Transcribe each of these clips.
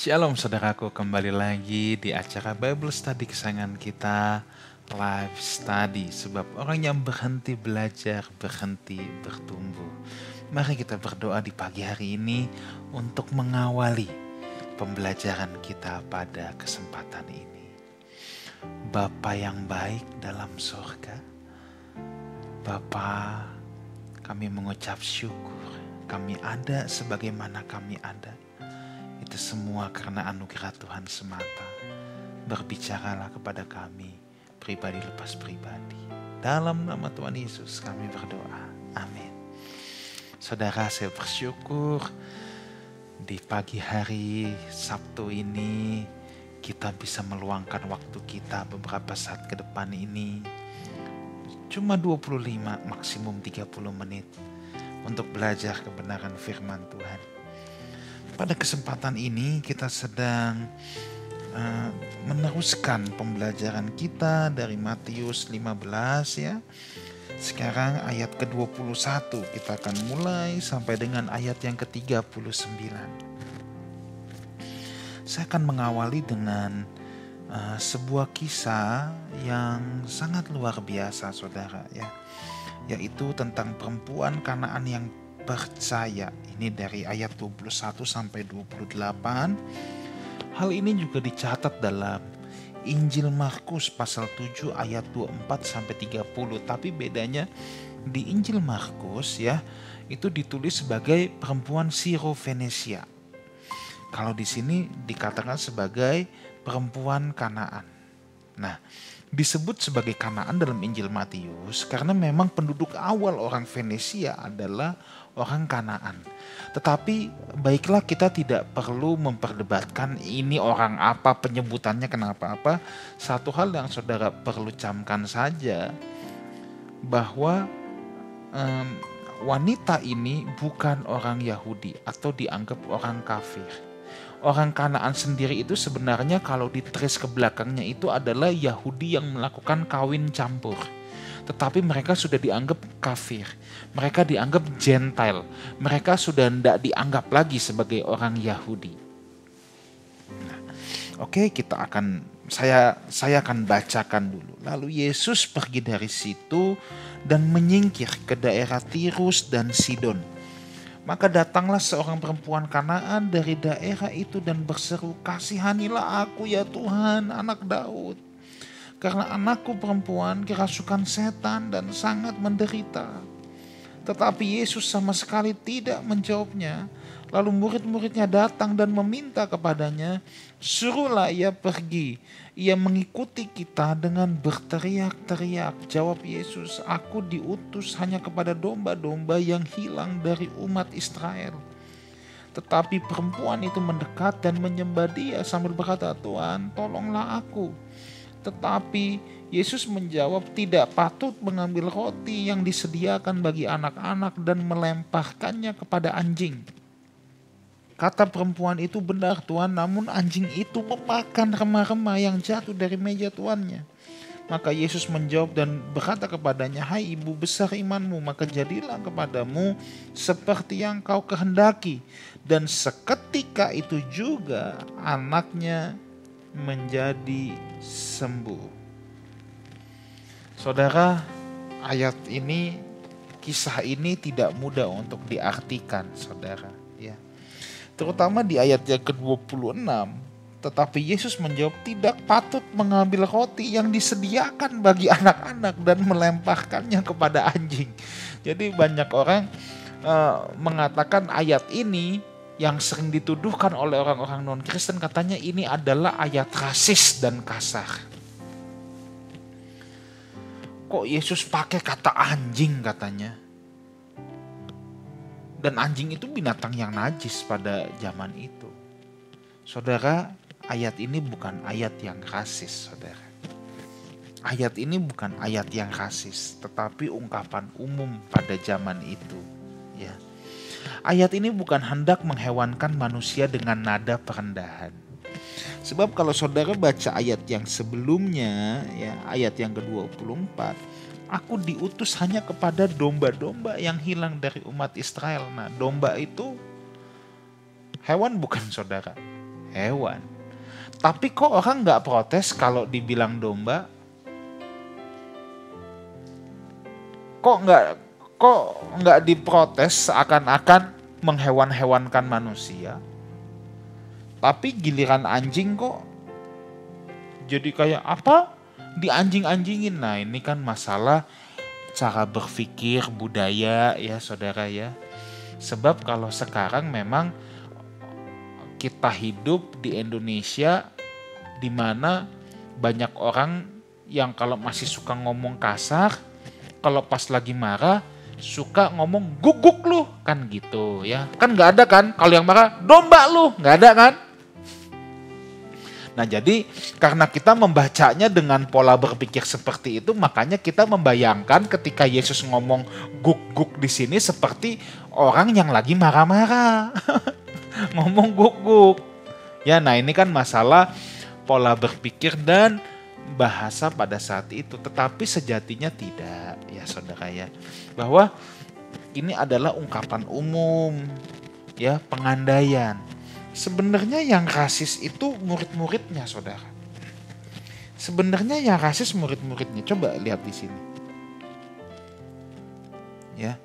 Shalom saudaraku, kembali lagi di acara Bible Study kesayangan kita, Life Study. Sebab orang yang berhenti belajar, berhenti bertumbuh. Mari kita berdoa di pagi hari ini untuk mengawali pembelajaran kita pada kesempatan ini. Bapa yang baik dalam surga, Bapa, kami mengucap syukur, kami ada sebagaimana kami ada. Itu semua karena anugerah Tuhan semata. Berbicaralah kepada kami, pribadi lepas pribadi. Dalam nama Tuhan Yesus kami berdoa. Amin. Saudara, saya bersyukur di pagi hari Sabtu ini kita bisa meluangkan waktu kita beberapa saat ke depan ini. Cuma 25, maksimum 30 menit untuk belajar kebenaran firman Tuhan. Pada kesempatan ini kita sedang meneruskan pembelajaran kita dari Matius 15 ya. Sekarang ayat ke-21 kita akan mulai sampai dengan ayat yang ke-39. Saya akan mengawali dengan sebuah kisah yang sangat luar biasa saudara ya. Yaitu tentang perempuan Kanaan yang percaya. Ini dari ayat 21 sampai 28. Hal ini juga dicatat dalam Injil Markus pasal 7 ayat 24 sampai 30. Tapi bedanya di Injil Markus ya, itu ditulis sebagai perempuan Siro-Fenesia. Kalau di sini dikatakan sebagai perempuan Kanaan. Nah, disebut sebagai Kanaan dalam Injil Matius karena memang penduduk awal orang Venesia adalah orang Kanaan. Tetapi baiklah, kita tidak perlu memperdebatkan ini orang apa, penyebutannya kenapa apa. Satu hal yang saudara perlu camkan saja, bahwa wanita ini bukan orang Yahudi atau dianggap orang kafir. Orang Kanaan sendiri itu sebenarnya kalau ditrace ke belakangnya itu adalah Yahudi yang melakukan kawin campur. Tetapi mereka sudah dianggap kafir. Mereka dianggap Gentile. Mereka sudah tidak dianggap lagi sebagai orang Yahudi. Nah, oke, saya akan bacakan dulu. Lalu Yesus pergi dari situ dan menyingkir ke daerah Tirus dan Sidon. Maka datanglah seorang perempuan Kanaan dari daerah itu dan berseru, "Kasihanilah aku ya Tuhan, anak Daud. Karena anakku perempuan kerasukan setan dan sangat menderita." Tetapi Yesus sama sekali tidak menjawabnya. Lalu murid-muridnya datang dan meminta kepadanya, "Suruhlah ia pergi." Ia mengikuti kita dengan berteriak-teriak. Jawab Yesus, "Aku diutus hanya kepada domba-domba yang hilang dari umat Israel." Tetapi perempuan itu mendekat dan menyembah dia sambil berkata, "Tuhan, tolonglah aku." Tetapi Yesus menjawab, "Tidak patut mengambil roti yang disediakan bagi anak-anak dan melemparkannya kepada anjing." Kata perempuan itu, "Benar Tuhan, namun anjing itu memakan remah-remah yang jatuh dari meja tuannya." Maka Yesus menjawab dan berkata kepadanya, "Hai ibu, besar imanmu, maka jadilah kepadamu seperti yang kau kehendaki." Dan seketika itu juga anaknya menjadi sembuh. Saudara, ayat ini, kisah ini tidak mudah untuk diartikan saudara ya. Terutama di ayat yang ke-26. Tetapi Yesus menjawab, "Tidak patut mengambil roti yang disediakan bagi anak-anak dan melemparkannya kepada anjing." Jadi banyak orang mengatakan ayat ini yang sering dituduhkan oleh orang-orang non-Kristen, katanya ini adalah ayat rasis dan kasar. Kok Yesus pakai kata anjing katanya? Dan anjing itu binatang yang najis pada zaman itu. Saudara, ayat ini bukan ayat yang rasis, saudara. Ayat ini bukan ayat yang rasis, tetapi ungkapan umum pada zaman itu. Ya. Ayat ini bukan hendak menghewankan manusia dengan nada perendahan. Sebab kalau saudara baca ayat yang sebelumnya, ya, ayat yang ke-24, "Aku diutus hanya kepada domba-domba yang hilang dari umat Israel." Nah, domba itu hewan bukan saudara? hewan. Tapi kok orang nggak protes kalau dibilang domba? Kok nggak diprotes seakan-akan menghewan-hewankan manusia? Tapi giliran anjing kok jadi kayak apa? Dianjing-anjingin. Nah, ini kan masalah cara berpikir budaya ya saudara ya. Sebab kalau sekarang memang kita hidup di Indonesia di mana banyak orang yang kalau masih suka ngomong kasar, kalau pas lagi marah suka ngomong guguk lu kan gitu ya. Kan nggak ada kan kalau yang marah domba lu, nggak ada kan? Nah jadi karena kita membacanya dengan pola berpikir seperti itu, makanya kita membayangkan ketika Yesus ngomong guk-guk di sini seperti orang yang lagi marah-marah. Ngomong guk-guk. Ya, nah ini kan masalah pola berpikir dan bahasa pada saat itu. Tetapi sejatinya tidak ya saudara ya. Bahwa ini adalah ungkapan umum ya, pengandaian. Sebenarnya yang rasis itu murid-muridnya saudara. Sebenarnya yang rasis murid-muridnya. Coba lihat di sini. Ya.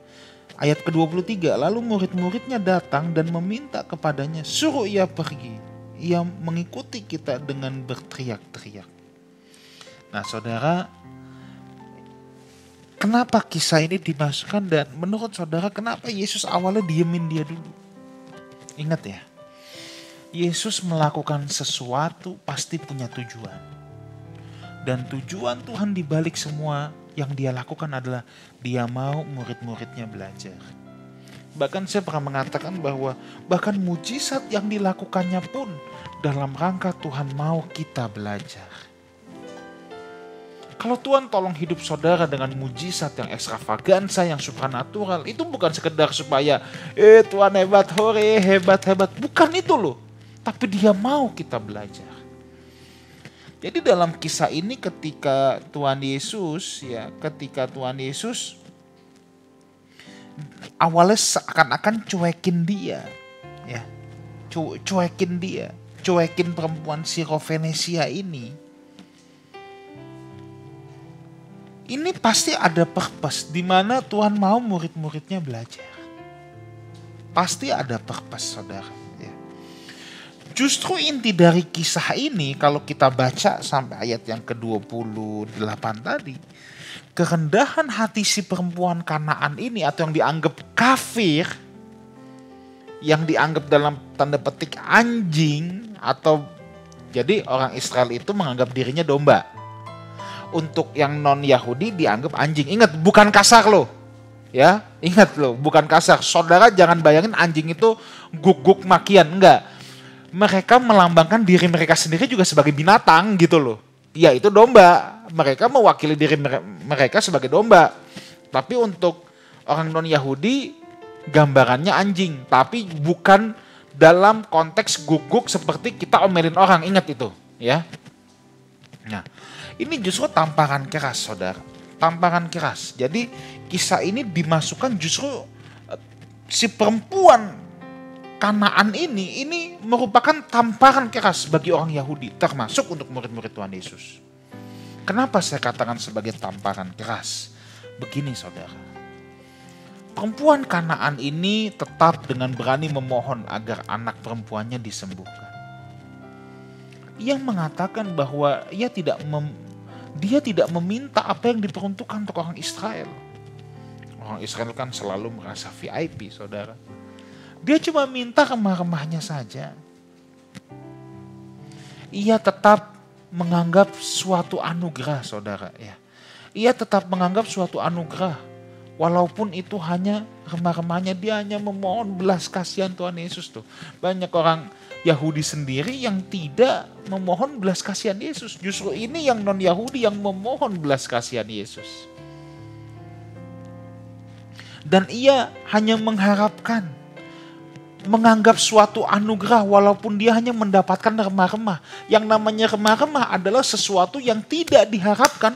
Ayat ke-23, lalu murid-muridnya datang dan meminta kepadanya, suruh ia pergi. Ia mengikuti kita dengan berteriak-teriak. Nah saudara, kenapa kisah ini dimasukkan dan menurut saudara kenapa Yesus awalnya diemin dia dulu? Ingat ya, Yesus melakukan sesuatu pasti punya tujuan. Dan tujuan Tuhan di balik semua yang dia lakukan adalah dia mau murid-muridnya belajar. Bahkan saya pernah mengatakan bahwa bahkan mujizat yang dilakukannya pun dalam rangka Tuhan mau kita belajar. Kalau Tuhan tolong hidup saudara dengan mujizat yang ekstravagansa, yang supranatural, itu bukan sekedar supaya Tuhan hebat, hore, hebat. Bukan itu loh. Tapi dia mau kita belajar. Jadi dalam kisah ini ketika Tuhan Yesus awalnya seakan-akan cuekin dia, ya, cuekin perempuan Sirofenesia ini. Ini pasti ada purpose di mana Tuhan mau murid-muridnya belajar. Pasti ada purpose saudara. Justru inti dari kisah ini kalau kita baca sampai ayat yang ke-28 tadi. Kerendahan hati si perempuan Kanaan ini atau yang dianggap kafir. Yang dianggap dalam tanda petik anjing atau jadi orang Israel itu menganggap dirinya domba. Untuk yang non-Yahudi dianggap anjing. Ingat bukan kasar loh. Ya, ingat loh bukan kasar. Saudara jangan bayangin anjing itu guguk makian, enggak. Mereka melambangkan diri mereka sendiri juga sebagai binatang gitu loh. Ya itu domba. Mereka mewakili diri mereka sebagai domba. Tapi untuk orang non-Yahudi gambarannya anjing. Tapi bukan dalam konteks guguk seperti kita omelin orang. Ingat itu ya. Nah ini justru tamparan keras saudara. Tamparan keras. Jadi kisah ini dimasukkan justru si perempuan Kanaan ini merupakan tamparan keras bagi orang Yahudi, termasuk untuk murid-murid Tuhan Yesus. Kenapa saya katakan sebagai tamparan keras? Begini saudara, perempuan Kanaan ini tetap dengan berani memohon agar anak perempuannya disembuhkan. Ia mengatakan bahwa dia tidak meminta apa yang diperuntukkan untuk orang Israel. Orang Israel kan selalu merasa VIP saudara. Dia cuma minta remah-remahnya saja. Ia tetap menganggap suatu anugerah saudara ya. Ia tetap menganggap suatu anugerah. Walaupun itu hanya remah-remahnya, dia hanya memohon belas kasihan Tuhan Yesus tuh. Banyak orang Yahudi sendiri yang tidak memohon belas kasihan Yesus. Justru ini yang non-Yahudi yang memohon belas kasihan Yesus. Dan ia hanya menganggap suatu anugerah walaupun dia hanya mendapatkan remah-remah. Yang namanya remah-remah adalah sesuatu yang tidak diharapkan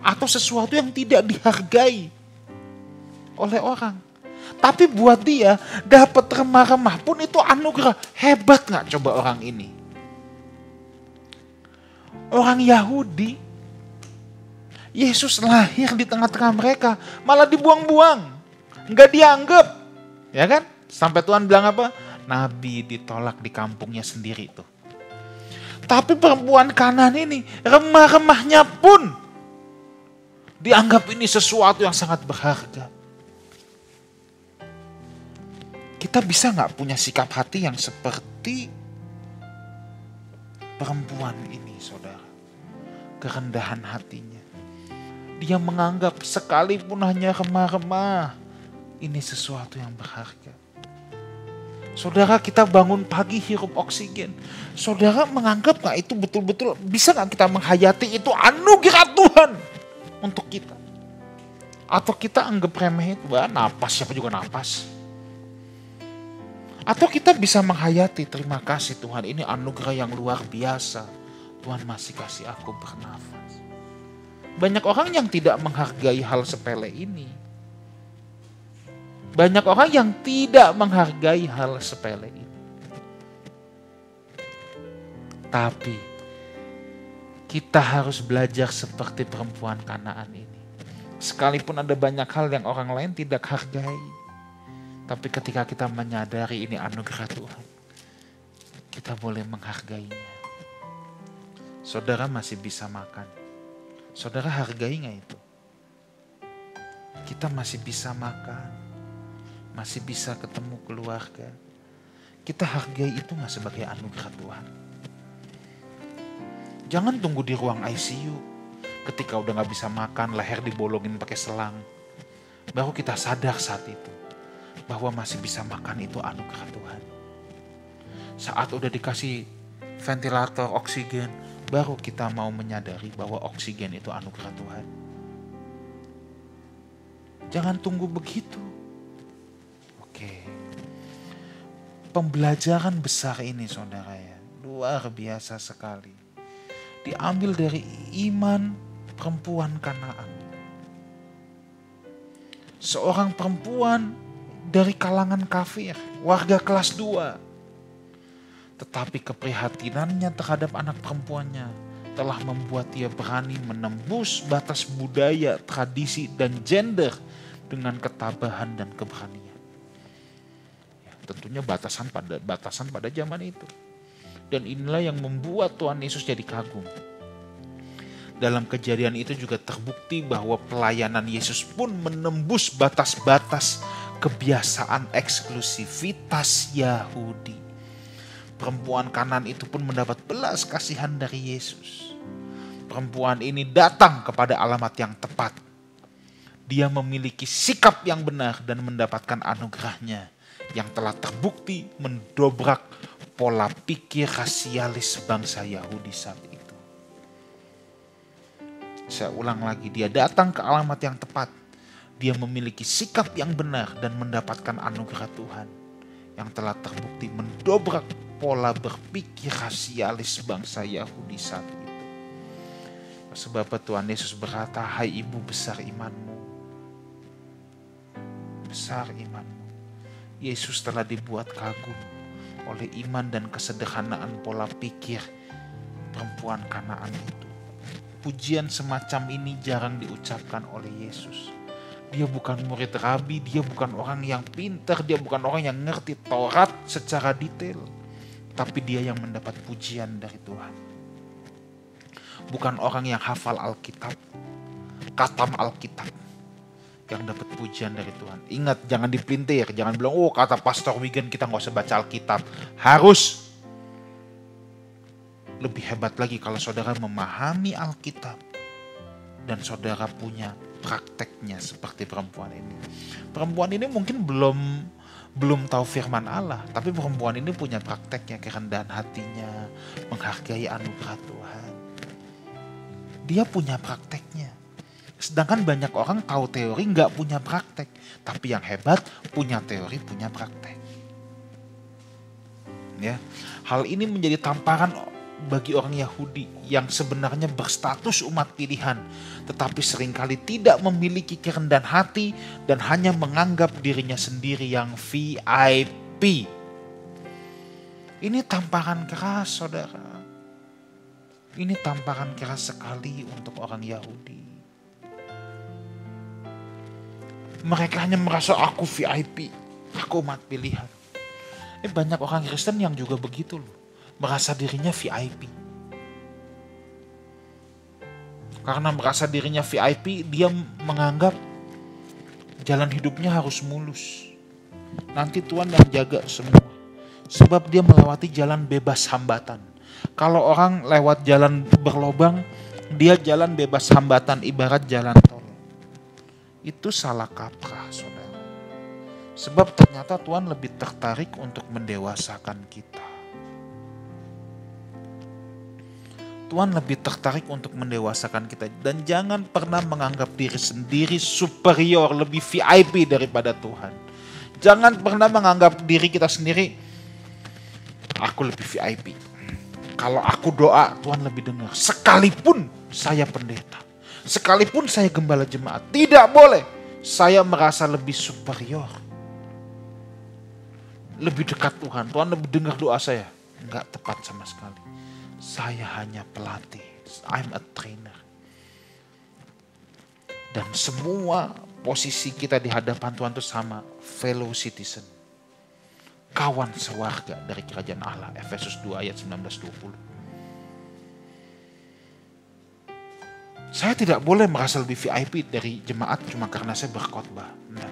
atau sesuatu yang tidak dihargai oleh orang. Tapi buat dia, dapat remah-remah pun itu anugerah. Hebat gak coba orang ini? Orang Yahudi, Yesus lahir di tengah-tengah mereka, malah dibuang-buang. Nggak dianggap. Ya kan? Sampai Tuhan bilang apa? Nabi ditolak di kampungnya sendiri tuh. Tapi perempuan Kanaan ini, remah-remahnya pun dianggap ini sesuatu yang sangat berharga. Kita bisa nggak punya sikap hati yang seperti perempuan ini, saudara? Kerendahan hatinya. Dia menganggap sekalipun hanya remah-remah, ini sesuatu yang berharga. Saudara, kita bangun pagi hirup oksigen. Saudara menganggap gak itu betul-betul, bisa gak kita menghayati itu anugerah Tuhan untuk kita? Atau kita anggap remeh itu, napas, siapa juga napas. Atau kita bisa menghayati, terima kasih Tuhan, ini anugerah yang luar biasa. Tuhan masih kasih aku bernafas. Banyak orang yang tidak menghargai hal sepele ini. Banyak orang yang tidak menghargai hal sepele ini. Tapi kita harus belajar seperti perempuan Kanaan ini. Sekalipun ada banyak hal yang orang lain tidak hargai. Tapi ketika kita menyadari ini anugerah Tuhan, kita boleh menghargainya. Saudara masih bisa makan. Saudara hargai gak itu? Kita masih bisa makan. Masih bisa ketemu keluarga. Kita hargai itu gak sebagai anugerah Tuhan. Jangan tunggu di ruang ICU. Ketika udah gak bisa makan, leher dibolongin pakai selang. Baru kita sadar saat itu. Bahwa masih bisa makan itu anugerah Tuhan. Saat udah dikasih ventilator oksigen, baru kita mau menyadari bahwa oksigen itu anugerah Tuhan. Jangan tunggu begitu. Oke. Pembelajaran besar ini saudara ya, luar biasa sekali. Diambil dari iman perempuan Kanaan. Seorang perempuan dari kalangan kafir, warga kelas 2. Tetapi keprihatinannya terhadap anak perempuannya telah membuat dia berani menembus batas budaya, tradisi, dan gender dengan ketabahan dan keberanian. Ya, tentunya batasan pada zaman itu. Dan inilah yang membuat Tuhan Yesus jadi kagum. Dalam kejadian itu juga terbukti bahwa pelayanan Yesus pun menembus batas-batas kebiasaan eksklusivitas Yahudi. Perempuan Kanaan itu pun mendapat belas kasihan dari Yesus. Perempuan ini datang kepada alamat yang tepat. Dia memiliki sikap yang benar dan mendapatkan anugerahnya yang telah terbukti mendobrak pola pikir rasialis bangsa Yahudi saat itu. Saya ulang lagi, dia datang ke alamat yang tepat. Dia memiliki sikap yang benar dan mendapatkan anugerah Tuhan yang telah terbukti mendobrak pola berpikir rasialis bangsa Yahudi saat itu. Sebab Tuhan Yesus berkata, hai ibu besar imanmu. Besar imanmu. Yesus telah dibuat kagum oleh iman dan kesederhanaan pola pikir perempuan Kanaan itu. Pujian semacam ini jarang diucapkan oleh Yesus. Dia bukan murid rabi, dia bukan orang yang pintar, dia bukan orang yang ngerti Taurat secara detail. Tapi dia yang mendapat pujian dari Tuhan. Bukan orang yang hafal Alkitab, katam Alkitab, yang dapat pujian dari Tuhan. Ingat, jangan dipelintir, jangan bilang, oh kata Pastor Wigan kita gak usah baca Alkitab. Harus. Lebih hebat lagi kalau saudara memahami Alkitab dan saudara punya prakteknya seperti perempuan ini. Perempuan ini mungkin belum tahu firman Allah, tapi perempuan ini punya prakteknya, kerendahan hatinya, menghargai anugerah Tuhan. Dia punya prakteknya. Sedangkan banyak orang tahu teori nggak punya praktek, tapi yang hebat punya teori, punya praktek. Ya, hal ini menjadi tamparan bagi orang Yahudi yang sebenarnya berstatus umat pilihan, tetapi seringkali tidak memiliki kerendahan hati dan hanya menganggap dirinya sendiri yang VIP. Ini tamparan keras, saudara. Ini tamparan keras sekali untuk orang Yahudi. Mereka hanya merasa aku VIP, aku umat pilihan. Banyak orang Kristen yang juga begitu loh. Merasa dirinya VIP. Karena merasa dirinya VIP, dia menganggap jalan hidupnya harus mulus. Nanti Tuhan yang jaga semua. Sebab dia melewati jalan bebas hambatan. Kalau orang lewat jalan berlobang, dia jalan bebas hambatan ibarat jalan tol. Itu salah kaprah, saudara. Sebab ternyata Tuhan lebih tertarik untuk mendewasakan kita. Tuhan lebih tertarik untuk mendewasakan kita. Dan jangan pernah menganggap diri sendiri superior, lebih VIP daripada Tuhan. Jangan pernah menganggap diri kita sendiri, aku lebih VIP. Kalau aku doa, Tuhan lebih dengar. Sekalipun saya pendeta, sekalipun saya gembala jemaat, tidak boleh saya merasa lebih superior. Lebih dekat Tuhan, Tuhan lebih dengar doa saya. Enggak tepat sama sekali. Saya hanya pelatih, I'm a trainer. Dan semua posisi kita di hadapan Tuhan itu sama, fellow citizen. Kawan sewarga dari kerajaan Allah, Efesus 2 ayat 19-20. Saya tidak boleh merasa lebih VIP dari jemaat cuma karena saya berkhotbah. Nah,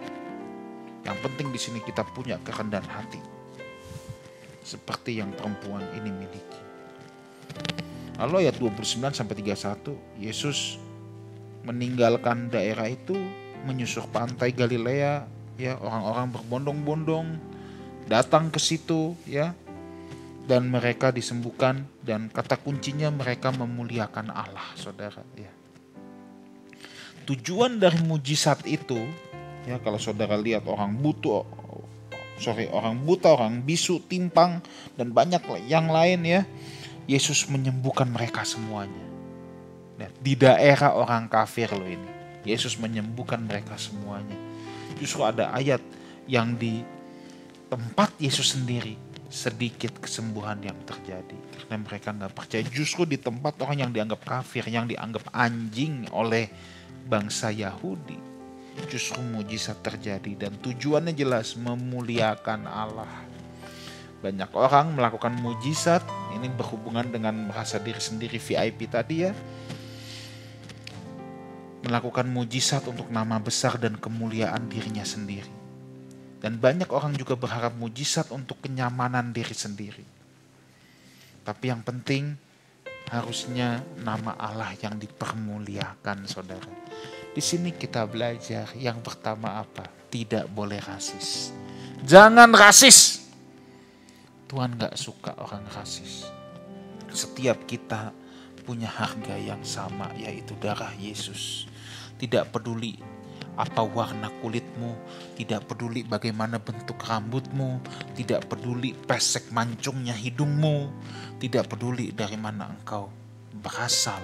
yang penting di sini kita punya kerendahan hati. Seperti yang perempuan ini miliki. Lalu ayat 29-31, Yesus meninggalkan daerah itu, menyusur pantai Galilea, ya, orang-orang berbondong-bondong datang ke situ, ya. Dan mereka disembuhkan, dan kata kuncinya mereka memuliakan Allah, saudara, ya. Tujuan dari mujizat itu, ya, kalau saudara lihat orang buta, orang bisu, timpang, dan banyak yang lain, ya. Yesus menyembuhkan mereka semuanya. Nah, di daerah orang kafir loh ini. Yesus menyembuhkan mereka semuanya. Justru ada ayat yang di tempat Yesus sendiri sedikit kesembuhan yang terjadi. Karena mereka gak percaya. Justru di tempat orang yang dianggap kafir, yang dianggap anjing oleh bangsa Yahudi, justru mujizat terjadi. Dan tujuannya jelas, memuliakan Allah. Banyak orang melakukan mujizat, ini berhubungan dengan merasa diri sendiri VIP tadi, ya. Melakukan mujizat untuk nama besar dan kemuliaan dirinya sendiri. Dan banyak orang juga berharap mujizat untuk kenyamanan diri sendiri. Tapi yang penting harusnya nama Allah yang dipermuliakan, saudara. Di sini kita belajar yang pertama apa? Tidak boleh rasis. Jangan rasis. Tuhan gak suka orang rasis. Setiap kita punya harga yang sama, yaitu darah Yesus. Tidak peduli apa warna kulitmu, tidak peduli bagaimana bentuk rambutmu, tidak peduli pesek mancungnya hidungmu, tidak peduli dari mana engkau berasal.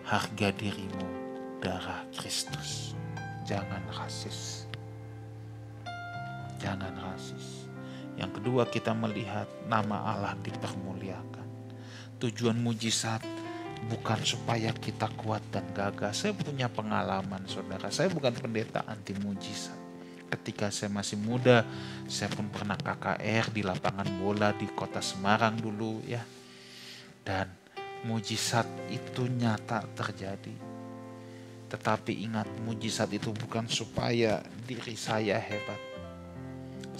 Harga dirimu darah Kristus. Jangan rasis. Jangan rasis. Yang kedua, kita melihat nama Allah dipermuliakan. Tujuan mujizat bukan supaya kita kuat dan gagah. Saya punya pengalaman, saudara. Saya bukan pendeta anti mujizat. Ketika saya masih muda, saya pun pernah KKR di lapangan bola di kota Semarang dulu, ya. Dan mujizat itu nyata terjadi. Tetapi ingat, mujizat itu bukan supaya diri saya hebat.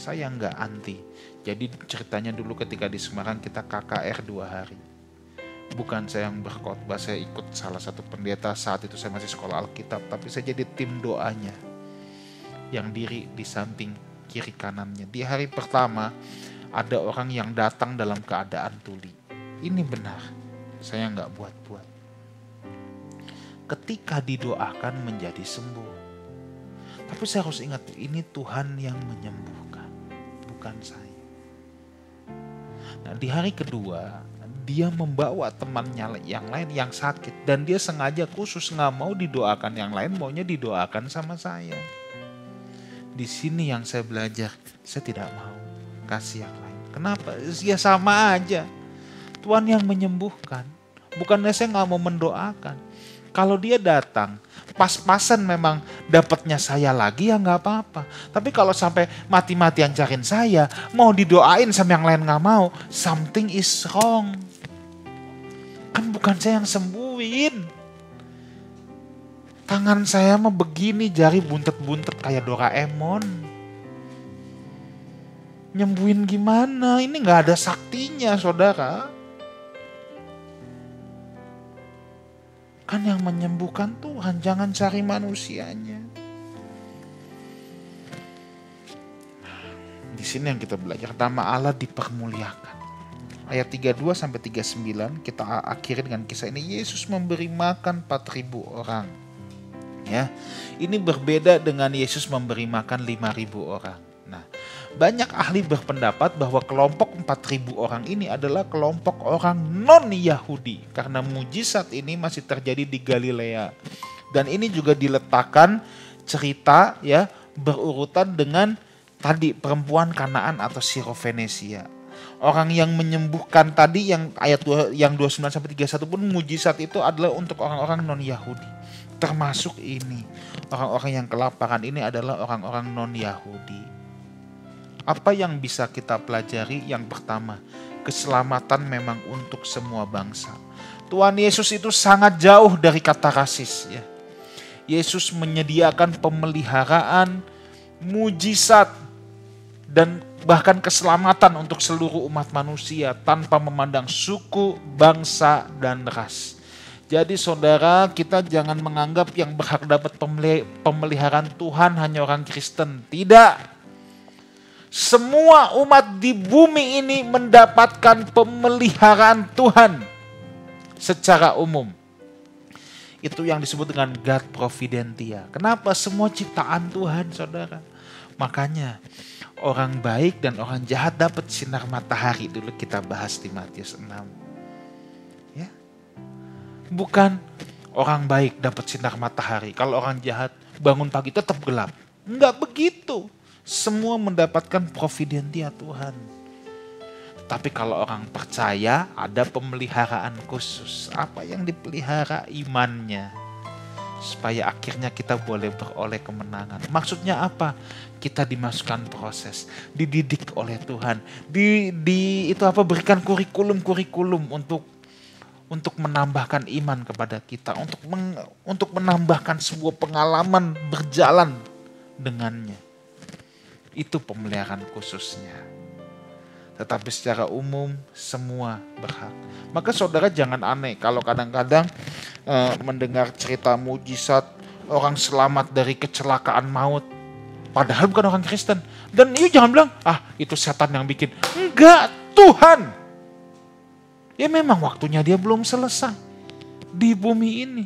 Saya nggak anti. Jadi ceritanya dulu ketika di Semarang kita KKR 2 hari. Bukan saya yang berkhotbah, saya ikut salah satu pendeta. Saat itu saya masih sekolah Alkitab, tapi saya jadi tim doanya. Yang diri di samping kiri kanannya. Di hari pertama ada orang yang datang dalam keadaan tuli. Ini benar, saya nggak buat-buat. Ketika didoakan menjadi sembuh. Tapi saya harus ingat, ini Tuhan yang menyembuhkan, bukan saya. Nah, di hari kedua dia membawa temannya yang lain yang sakit. Dan dia sengaja khusus nggak mau didoakan yang lain, maunya didoakan sama saya. Di sini yang saya belajar, saya tidak mau kasih yang lain. Kenapa? Ya sama aja. Tuhan yang menyembuhkan. Bukannya saya nggak mau mendoakan. Kalau dia datang, pas-pasan memang dapatnya saya lagi ya nggak apa-apa. Tapi kalau sampai mati-matian cariin saya, mau didoain sama yang lain nggak mau, something is wrong. Kan bukan saya yang sembuhin. Tangan saya mah begini, jari buntet-buntet kayak Doraemon. Nyembuhin gimana? Ini nggak ada saktinya, saudara. Kan yang menyembuhkan Tuhan, jangan cari manusianya. Di sini yang kita belajar, nama Allah dipermuliakan. Ayat 32 sampai 39 kita akhiri dengan kisah ini. Yesus memberi makan 4.000 orang. Ya, ini berbeda dengan Yesus memberi makan 5.000 orang. Nah, banyak ahli berpendapat bahwa kelompok 4.000 orang ini adalah kelompok orang non-Yahudi. Karena mujizat ini masih terjadi di Galilea. Dan ini juga diletakkan cerita ya berurutan dengan tadi perempuan Kanaan atau Sirofenesia. Orang yang menyembuhkan tadi yang ayat 29 sampai 31 pun mujizat itu adalah untuk orang-orang non-Yahudi. Termasuk ini, orang-orang yang kelaparan ini adalah orang-orang non-Yahudi. Apa yang bisa kita pelajari? Yang pertama, keselamatan memang untuk semua bangsa. Tuhan Yesus itu sangat jauh dari kata rasis. Ya. Yesus menyediakan pemeliharaan, mujizat, dan bahkan keselamatan untuk seluruh umat manusia tanpa memandang suku, bangsa, dan ras. Jadi saudara, kita jangan menganggap yang berhak dapat pemeliharaan Tuhan hanya orang Kristen. Tidak. Semua umat di bumi ini mendapatkan pemeliharaan Tuhan secara umum. Itu yang disebut dengan God Providentia. Kenapa? Semua ciptaan Tuhan, saudara. Makanya orang baik dan orang jahat dapat sinar matahari. Dulu kita bahas di Matius 6. Ya. Bukan orang baik dapat sinar matahari. Kalau orang jahat bangun pagi tetap gelap. Enggak begitu. Semua mendapatkan providentia Tuhan. Tapi kalau orang percaya ada pemeliharaan khusus. Apa yang dipelihara? Imannya. Supaya akhirnya kita boleh beroleh kemenangan. Maksudnya apa? Kita dimasukkan proses, dididik oleh Tuhan, berikan kurikulum untuk menambahkan iman kepada kita, untuk menambahkan sebuah pengalaman berjalan dengannya. Itu pemeliharaan khususnya. Tetapi secara umum semua berhak. Maka saudara jangan aneh kalau kadang-kadang mendengar cerita mujizat orang selamat dari kecelakaan maut. Padahal bukan orang Kristen. Dan you jangan bilang, itu setan yang bikin. Enggak, Tuhan. Ya memang waktunya dia belum selesai. Di bumi ini.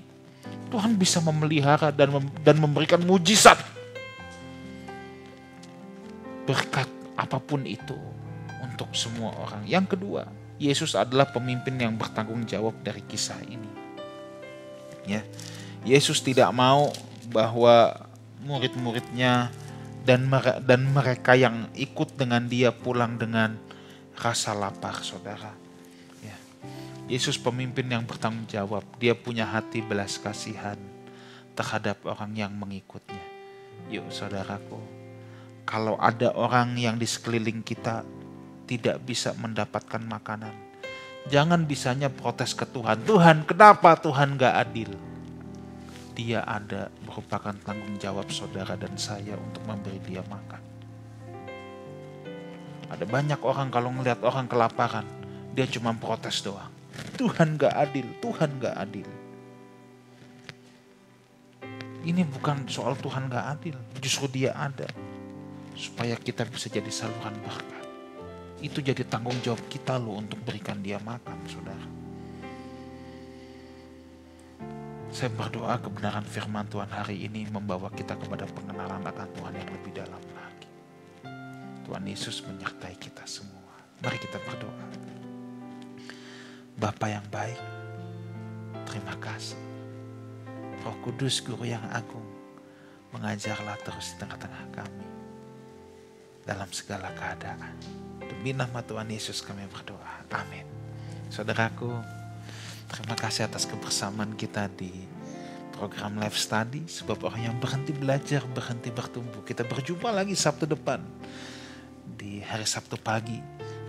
Tuhan bisa memelihara dan memberikan mujizat. Berkat apapun itu untuk semua orang. Yang kedua, Yesus adalah pemimpin yang bertanggung jawab dari kisah ini. Ya, Yesus tidak mau bahwa murid-muridnya dan mereka yang ikut dengan dia pulang dengan rasa lapar, saudara. Ya. Yesus pemimpin yang bertanggung jawab. Dia punya hati belas kasihan terhadap orang yang mengikutnya. Yuk saudaraku, kalau ada orang yang di sekeliling kita tidak bisa mendapatkan makanan, jangan bisanya protes ke Tuhan. Tuhan, kenapa Tuhan gak adil? Dia ada merupakan tanggung jawab saudara dan saya untuk memberi dia makan. Ada banyak orang kalau ngelihat orang kelaparan, dia cuma protes doang. Tuhan gak adil, Tuhan gak adil. Ini bukan soal Tuhan gak adil, justru dia ada. Supaya kita bisa jadi saluran berkat. Itu jadi tanggung jawab kita loh untuk berikan dia makan, saudara. Saya berdoa kebenaran firman Tuhan hari ini membawa kita kepada pengenalan akan Tuhan yang lebih dalam lagi. Tuhan Yesus menyertai kita semua. Mari kita berdoa. Bapa yang baik, terima kasih. Roh Kudus, Guru yang agung, mengajarlah terus di tengah-tengah kami dalam segala keadaan. Demi nama Tuhan Yesus kami berdoa. Amin. Saudaraku, terima kasih atas kebersamaan kita di program Life Study. Sebab orang yang berhenti belajar, berhenti bertumbuh. Kita berjumpa lagi Sabtu depan, di hari Sabtu pagi,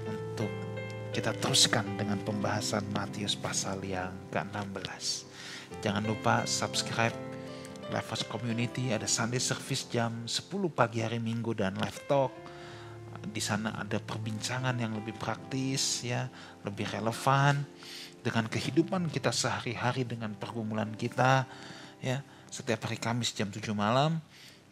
untuk kita teruskan dengan pembahasan Matius pasal yang ke-16. Jangan lupa subscribe Life House Community. Ada Sunday Service jam 10 pagi hari Minggu dan Live Talk. Di sana ada perbincangan yang lebih praktis, ya, lebih relevan dengan kehidupan kita sehari-hari, dengan pergumulan kita, ya. Setiap hari Kamis jam 7 malam.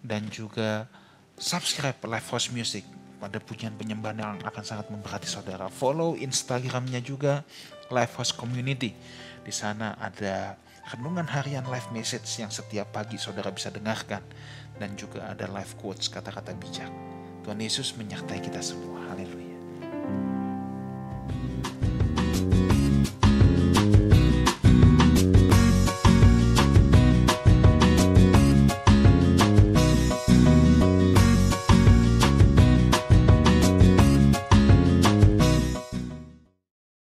Dan juga subscribe Life House Music pada pujian penyembahan yang akan sangat memberkati saudara. Follow Instagramnya juga, Life House Community. Di sana ada renungan harian live message yang setiap pagi saudara bisa dengarkan. Dan juga ada live quotes, kata-kata bijak. Tuhan Yesus menyertai kita semua. Haleluya.